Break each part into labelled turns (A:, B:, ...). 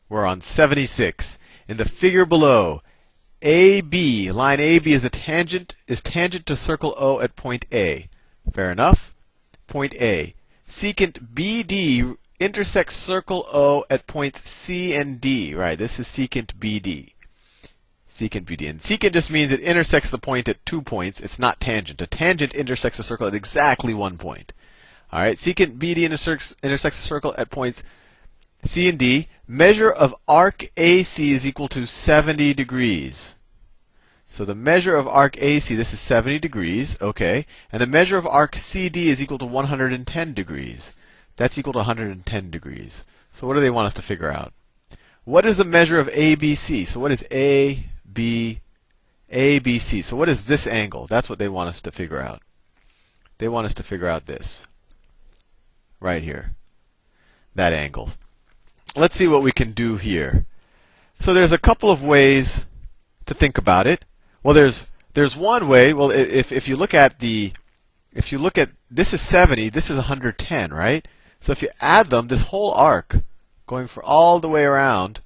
A: We're on 76. In the figure below, AB, line AB is tangent to circle O at point A. Fair enough? Point A. Secant BD intersects circle O at points C and D. Right, this is secant BD. Secant BD. And secant just means it intersects the point at 2 points. It's not tangent. A tangent intersects a circle at exactly 1 point. All right, secant BD intersects a circle at points C and D. Measure of arc AC is equal to 70 degrees. So the measure of arc AC, this is 70 degrees, okay. And the measure of arc CD is equal to 110 degrees. That's equal to 110 degrees. So what do they want us to figure out? What is the measure of ABC? So what is ABC? So what is this angle? That's what they want us to figure out. They want us to figure out this. Right here. That angle. Let's see what we can do here. So there's a couple of ways to think about it. Well, there's one way. Well, if you look at this is 70, this is 110, right? So if you add them, this whole arc going for all the way around,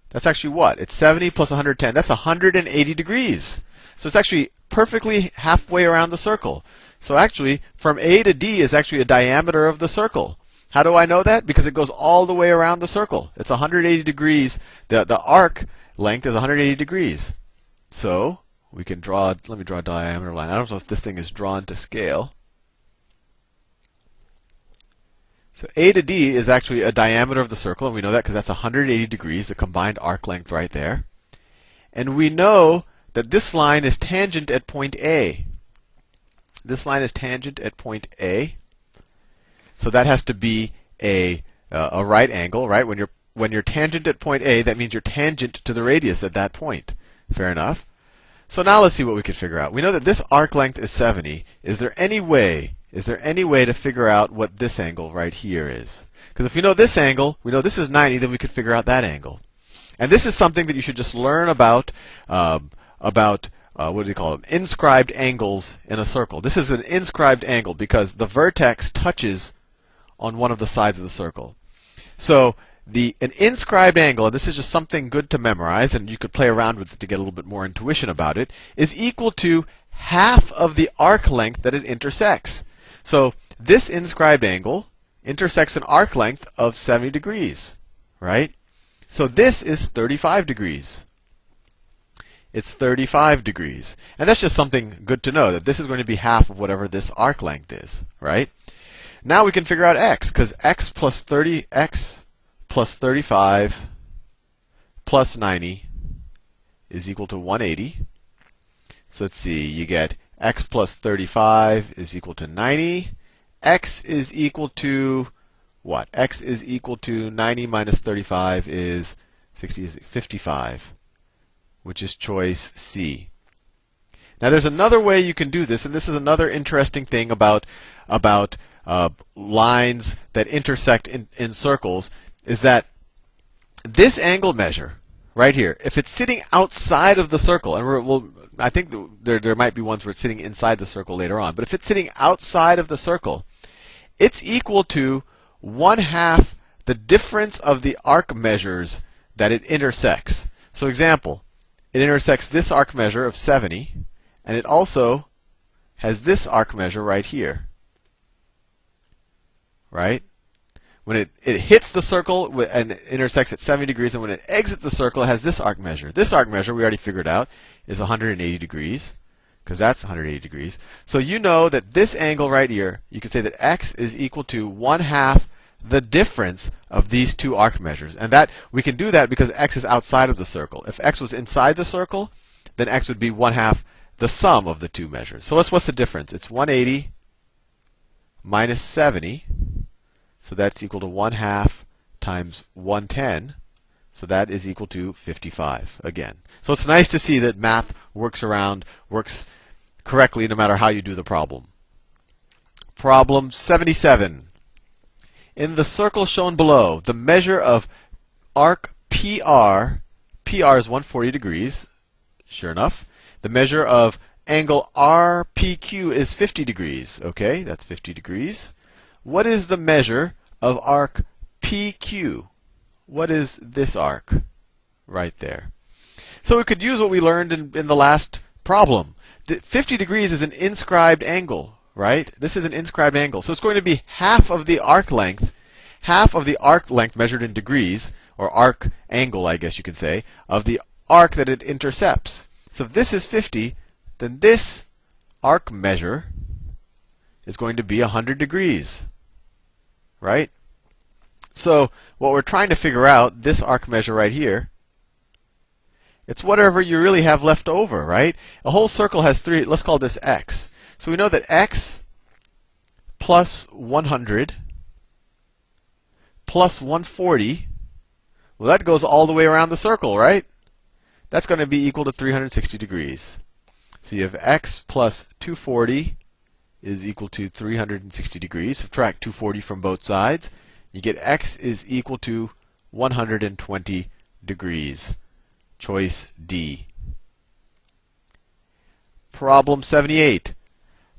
A: that's actually what? It's 70 plus 110. That's 180 degrees. So it's actually perfectly halfway around the circle. So actually, from A to D is actually a diameter of the circle. How do I know that? Because it goes all the way around the circle. It's 180 degrees. The arc length is 180 degrees. So we can let me draw a diameter line. I don't know if this thing is drawn to scale. So A to D is actually a diameter of the circle, and we know that because that's 180 degrees, the combined arc length right there. And we know that this line is tangent at point A. This line is tangent at point A. So that has to be a right angle, right? When you're tangent at point A, that means you're tangent to the radius at that point. Fair enough. So now let's see what we can figure out. We know that this arc length is 70. Is there any way to figure out what this angle right here is? Because if we know this angle, we know this is 90, then we could figure out that angle. And this is something that you should just learn about what do you call them? Inscribed angles in a circle. This is an inscribed angle because the vertex touches on one of the sides of the circle. So an inscribed angle, and this is just something good to memorize, and you could play around with it to get a little bit more intuition about it, is equal to half of the arc length that it intersects. So this inscribed angle intersects an arc length of 70 degrees, right? So this is 35 degrees. It's 35 degrees. And that's just something good to know, that this is going to be half of whatever this arc length is, right? Now we can figure out x, because x plus 35 plus 90 is equal to 180. So let's see, you get x plus 35 is equal to 90. X is equal to what? X is equal to 90 minus 35 is 55, which is choice C. Now there's another way you can do this, and this is another interesting thing about lines that intersect in circles, is that this angle measure right here, if it's sitting outside of the circle, and I think there might be ones where it's sitting inside the circle later on, but if it's sitting outside of the circle, it's equal to 1/2 the difference of the arc measures that it intersects. So example, it intersects this arc measure of 70, and it also has this arc measure right here. Right? When it hits the circle and it intersects at 70 degrees, and when it exits the circle, it has this arc measure. This arc measure, we already figured out, is 180 degrees, because that's 180 degrees. So you know that this angle right here, you can say that x is equal to 1/2 the difference of these two arc measures. And that we can do that because x is outside of the circle. If x was inside the circle, then x would be 1/2 the sum of the two measures. So what's the difference? It's 180 minus 70. So that's equal to 1/2 times 110. So that is equal to 55 again. So it's nice to see that math works correctly no matter how you do the problem. Problem 77. In the circle shown below, the measure of arc PR is 140 degrees, sure enough. The measure of angle RPQ is 50 degrees. Okay, that's 50 degrees. What is the measure of arc PQ? what is this arc right there? So we could use what we learned in the last problem. 50 degrees is an inscribed angle, right? This is an inscribed angle. So it's going to be half of the arc length measured in degrees, or arc angle, I guess you could say, of the arc that it intercepts. So if this is 50, then this arc measure is going to be 100 degrees, right? So what we're trying to figure out, this arc measure right here, it's whatever you really have left over, right? A whole circle has three, let's call this x. So we know that x plus 100 plus 140, well, that goes all the way around the circle, right? That's going to be equal to 360 degrees. So you have x plus 240 is equal to 360 degrees. Subtract 240 from both sides. You get x is equal to 120 degrees. Choice D. Problem 78.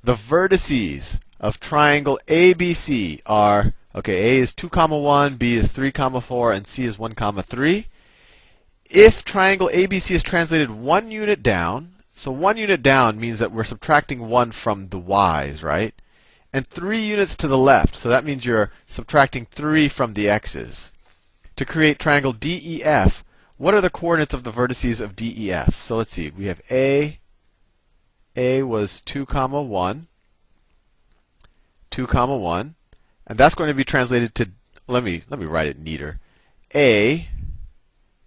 A: The vertices of triangle ABC are, okay, A is 2, 1, B is 3, 4, and C is 1, 3. If triangle ABC is translated 1 unit down, so 1 unit down means that we're subtracting 1 from the y's, right? And 3 units to the left, so that means you're subtracting 3 from the x's. To create triangle DEF, what are the coordinates of the vertices of DEF? So let's see. We have A was 2, 1, 2, 1, and that's going to be translated to, let me write it neater. A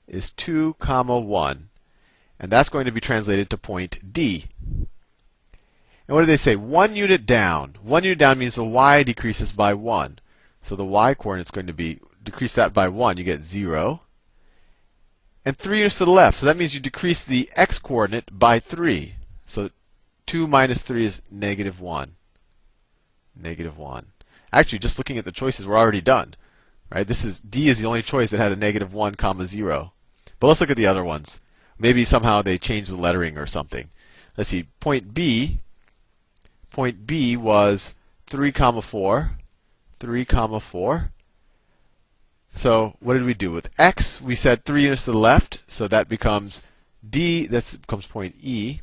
A: is 2, 1, and that's going to be translated to point D. And what do they say? 1 unit down. 1 unit down means the y decreases by 1. So the y coordinate is going to be, decrease that by 1, you get 0. And 3 units to the left, so that means you decrease the x coordinate by 3. So 2 minus 3 is negative 1. Negative 1. Actually, just looking at the choices, we're already done. Right? D is the only choice that had a negative 1, 0. But let's look at the other ones. Maybe somehow they changed the lettering or something. Let's see. Point B was 3, 4. 3, 4. So what did we do with x? We said 3 units to the left, so that becomes D. That becomes point E.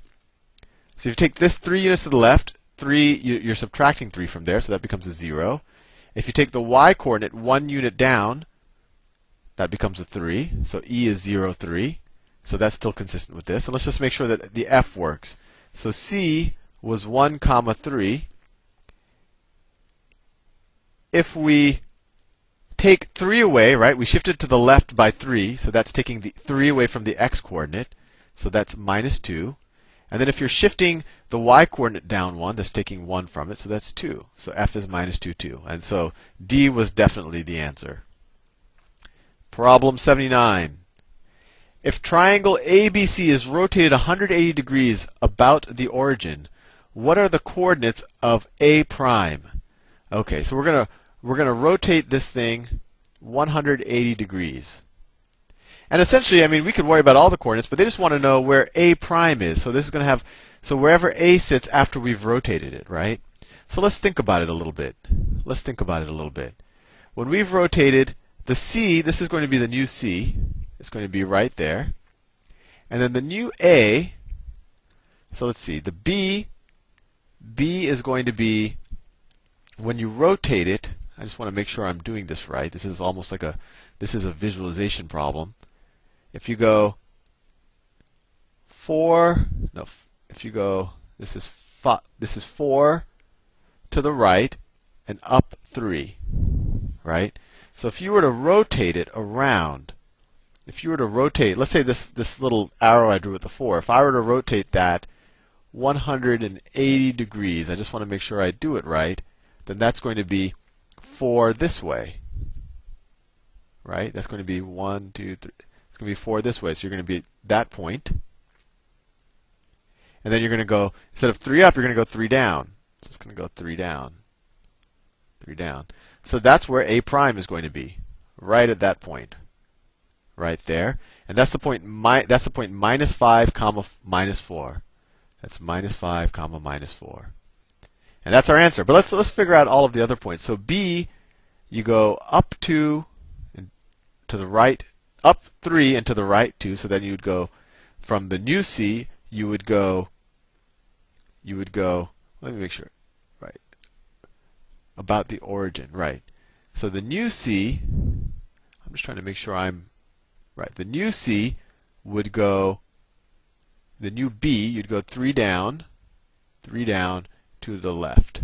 A: So if you take this 3 units to the left, you're subtracting 3 from there, so that becomes a 0. If you take the y coordinate 1 unit down, that becomes a 3. So E is 0, 3. So that's still consistent with this. And let's just make sure that the F works. So C was 1, 3. If we take 3 away, right, we shifted to the left by 3, so that's taking the 3 away from the x coordinate, so that's minus 2. And then if you're shifting the y coordinate down 1, that's taking 1 from it, so that's 2. So F is minus 2, 2. And so D was definitely the answer. Problem 79. If triangle ABC is rotated 180 degrees about the origin, what are the coordinates of A prime? Okay, so we're going to rotate this thing 180 degrees. And essentially, I mean, we could worry about all the coordinates, but they just want to know where A prime is. So this is going to have, so wherever A sits after we've rotated it, right? So let's think about it a little bit. Let's think about it a little bit. When we've rotated the C, this is going to be the new C. It's going to be right there. And then the new A, so let's see, the B is going to be, when you rotate it, I just want to make sure I'm doing this right. This is almost like this is a visualization problem. If you go 4, no, if you go, this is 4 to the right and up 3, right? So if you were to rotate it around, if you were to rotate, let's say this little arrow I drew with the 4, if I were to rotate that 180 degrees, I just want to make sure I do it right, then that's going to be 4 this way, right? That's going to be 1, 2, 3. It's going to be 4 this way. So you're going to be at that point. And then you're going to go, instead of 3 up, you're going to go 3 down. So it's going to go 3 down. 3 down. So that's where A prime is going to be, right at that point. Right there. And that's the point minus 5, comma, minus 4. That's minus 5, comma, minus 4. And that's our answer. But let's figure out all of the other points. So B, you go up 2, to the right, up 3 and to the right 2. So then you would go from the new C, you would go, let me make sure, right, about the origin, right. So the new C, I'm just trying to make sure I'm right. The new C would go, the new B, you'd go 3 down to the left.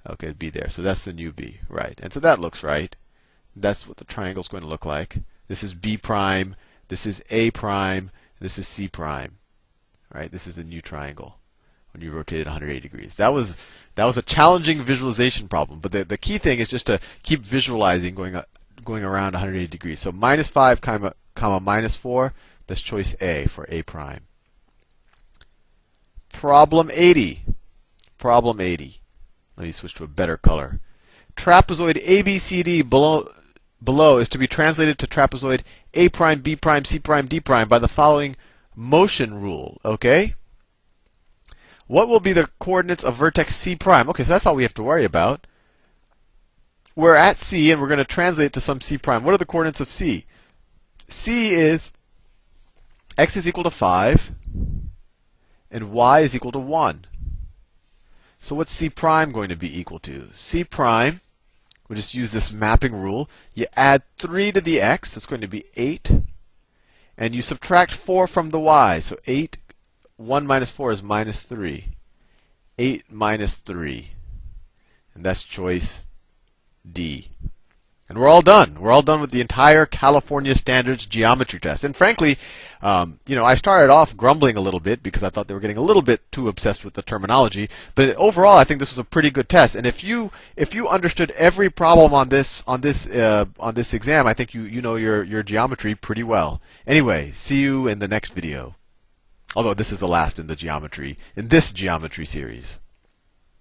A: Okay, it'd be there. So that's the new B, right. And so that looks right. That's what the triangle is going to look like. This is B prime, this is A prime, this is C prime. Right? This is the new triangle when you rotate it 180 degrees. That was a challenging visualization problem, but the key thing is just to keep visualizing going around 180 degrees. So -5, comma -4, that's choice A for A prime. Problem 80. Problem 80. Let me switch to a better color. Trapezoid ABCD below is to be translated to trapezoid A prime, B prime, C prime, D prime by the following motion rule. Okay? What will be the coordinates of vertex C prime? Okay, so that's all we have to worry about. We're at C and we're going to translate it to some C prime. What are the coordinates of C? C is x is equal to 5 and y is equal to 1. So what's C prime going to be equal to? C prime, we'll just use this mapping rule. You add 3 to the x, so it's going to be 8. And you subtract 4 from the y. So 8, 1 minus 4 is -3. 8 minus 3. And that's choice D. And we're all done. We're all done with the entire California Standards Geometry test. And frankly, I started off grumbling a little bit because I thought they were getting a little bit too obsessed with the terminology. But overall, I think this was a pretty good test. And if you understood every problem on this exam, I think you know your geometry pretty well. Anyway, see you in the next video. Although this is the last in this geometry series.